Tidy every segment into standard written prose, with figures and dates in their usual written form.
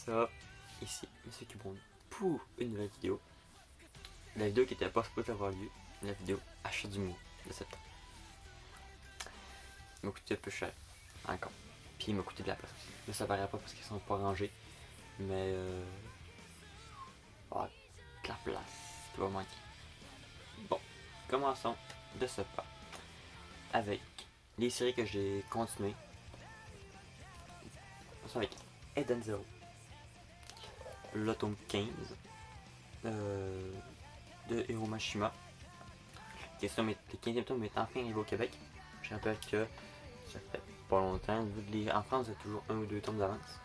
Ça, ici, Monsieur Kibon pour une nouvelle vidéo. La vidéo qui était pas supposée avoir lieu, la vidéo achat du mois de septembre. Il m'a coûté un peu cher, encore. Puis il m'a coûté de la place aussi. Mais ça paraît pas parce qu'ils sont pas rangés. Mais ouais, de la place qui va manquer. Bon, commençons de ce pas avec les séries que j'ai continuées. Commençons avec Eden Zero, le tome 15 de Hiro Mashima. Le 15e tome est enfin arrivé au Québec. Je rappelle que ça fait pas longtemps. En France, il y a toujours 1 ou 2 tomes d'avance.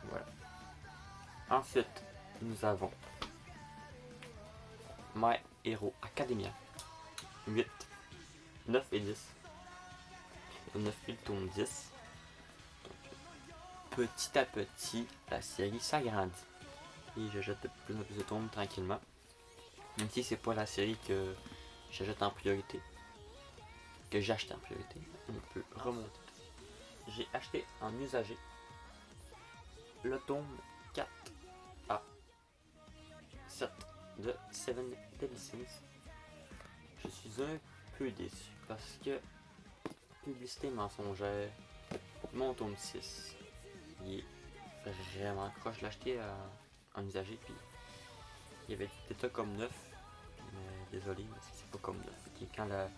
Voilà. Ensuite, nous avons My Hero Academia 8, 9 et 10. Le 9 et le tome 10. Donc, petit à petit, la série s'agrandit. Et je jette de plus en plus de tomes tranquillement. Même si c'est pas la série que j'achète en priorité. Que j'achète en priorité. On peut remonter. J'ai acheté en usagé le tome 4 à 7 de Seven Deadly Sins. Je suis un peu déçu parce que publicité mensongère, mon tome 6, il est vraiment croche. Je l'ai acheté en usagé, puis il y avait des tas comme neuf, mais désolé, mais c'est pas comme neuf. Puis quand la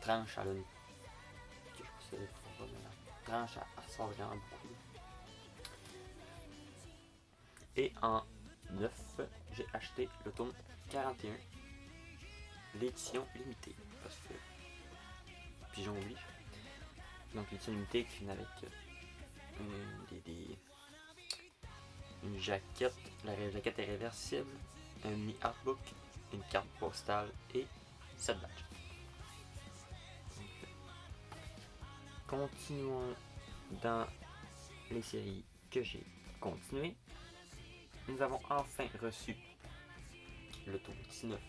tranche elle a une. Je sais pas si c'est mais la tranche elle ressort vraiment beaucoup. Et en 9, j'ai acheté le tome 41, l'édition limitée, parce que pigeon oblige. Donc l'édition limitée qui finit avec une jaquette, la jaquette est réversible, un mini artbook, une carte postale et 7 badges. Continuons dans les séries que j'ai continuées. Nous avons enfin reçu le tome 19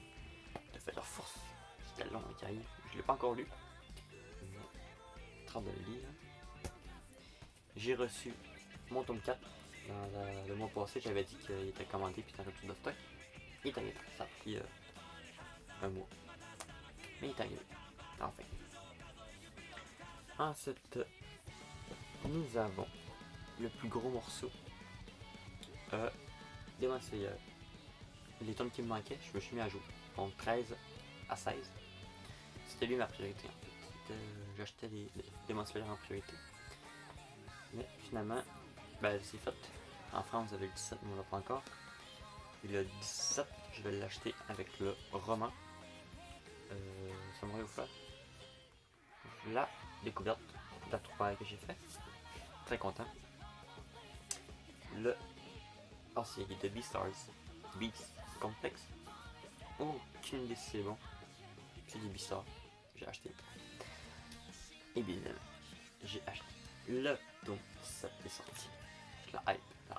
de Feather Force. C'était long et carré. Je ne l'ai pas encore lu. Mais train de le lire. J'ai reçu mon tome 4 dans le mois passé. J'avais dit qu'il était commandé puis il était en retour de stock. Il est arrivé. Ça a pris un mois. Mais il est arrivé. Enfin. Ensuite, nous avons le plus gros morceau. Demon Slayer. Les tomes qui me manquaient, je me suis mis à jour. Donc 13 à 16. C'était lui ma priorité en fait. J'achetais les Demon Slayer en priorité. Mais finalement, c'est fait. En France, vous avez le 17, mais on l'a pas encore. Et le 17, je vais l'acheter avec le roman Samurai Offer. La découverte de la trouvaille que j'ai fait. Très content. Le hors-série de Beastars, Beast Complex. Aucune idée si c'est bon. C'est du Beastars. J'ai acheté. Et bien, j'ai acheté. Le tome 7 est sorti. La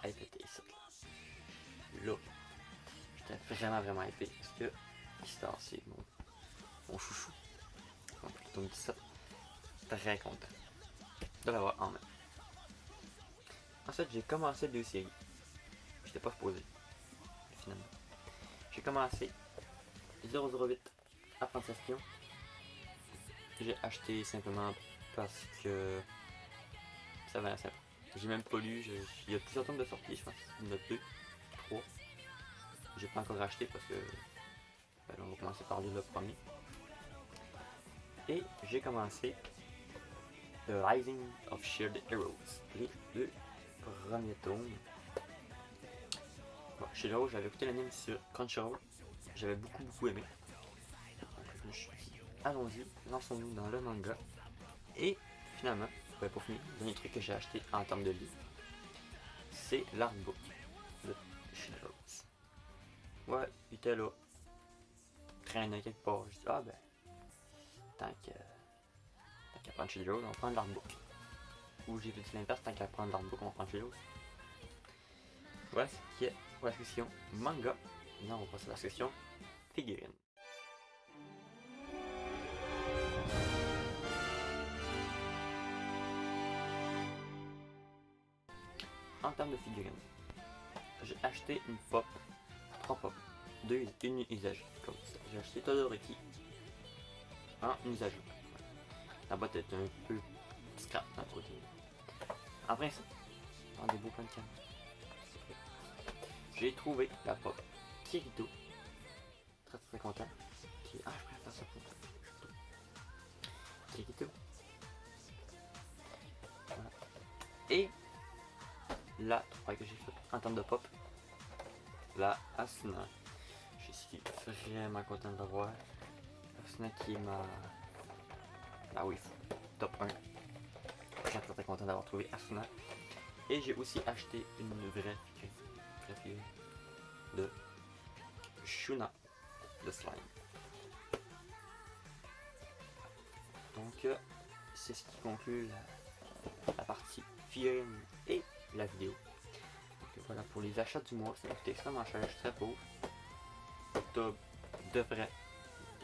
hype était ici. Là, j'étais vraiment hypé parce que Beastars c'est mon chouchou. Donc le tome 17, très content de l'avoir en main. Ensuite, j'ai commencé 2 séries. J'étais pas supposé, finalement. J'ai commencé 008 Apprenti Espion. J'ai acheté simplement parce que ça valait simple. J'ai même pas lu, il y a plusieurs tomes de sortie, je pense. Il y en a 2, 3. J'ai pas encore acheté parce que on va commencer par lire le premier. Et j'ai commencé The Rising of Shield Heroes, les 2 premiers tomes. Bon, Shield Heroes, j'avais écouté l'anime sur Crunchyroll, j'avais beaucoup aimé. Donc je me suis dit, allons-y, lançons-nous dans le manga. Et finalement, pour finir, le dernier truc que j'ai acheté en termes de livres, c'est l'artbook de Shield Heroes. Ouais, il était là, traînait quelque part. Je dis, tant qu'à prendre Shield Heroes, on va prendre l'artbook. Ou j'ai dit l'inverse, tant qu'à prendre l'artbook, on va prendre Shield Heroes. Voilà ce qui est pour la section manga. Maintenant, on va passer à la section figurines. en termes de figurines, j'ai acheté une pop, 3 pop, une usage comme ça. J'ai acheté Todoroki en usage. La boîte est un peu scrap d'un côté. En principe, dans des beaux plans de canne. J'ai trouvé la pop Kirito. Très très content. Ah, je préfère ça pour Kirito. Voilà. Et la 3 que j'ai fait en termes de pop, la Asuna. Je suis vraiment content de la voir. Asuna qui est ma waifu top 1. Je suis très content d'avoir trouvé Asuna. Et j'ai aussi acheté une vraie figurine de Shuna de Slime. Donc c'est ce qui conclut la partie figurine et la vidéo. Donc voilà pour les achats du mois, ça m'a coûté extrêmement cher, je suis très pauvre. Octobre devrait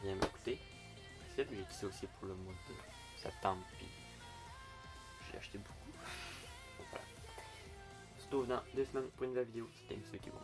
bien me coûter. J'ai dit ça aussi pour le mois de septembre, puis j'ai acheté beaucoup. Donc voilà. On se retrouve dans 2 semaines pour une nouvelle vidéo. C'était M. Kibon.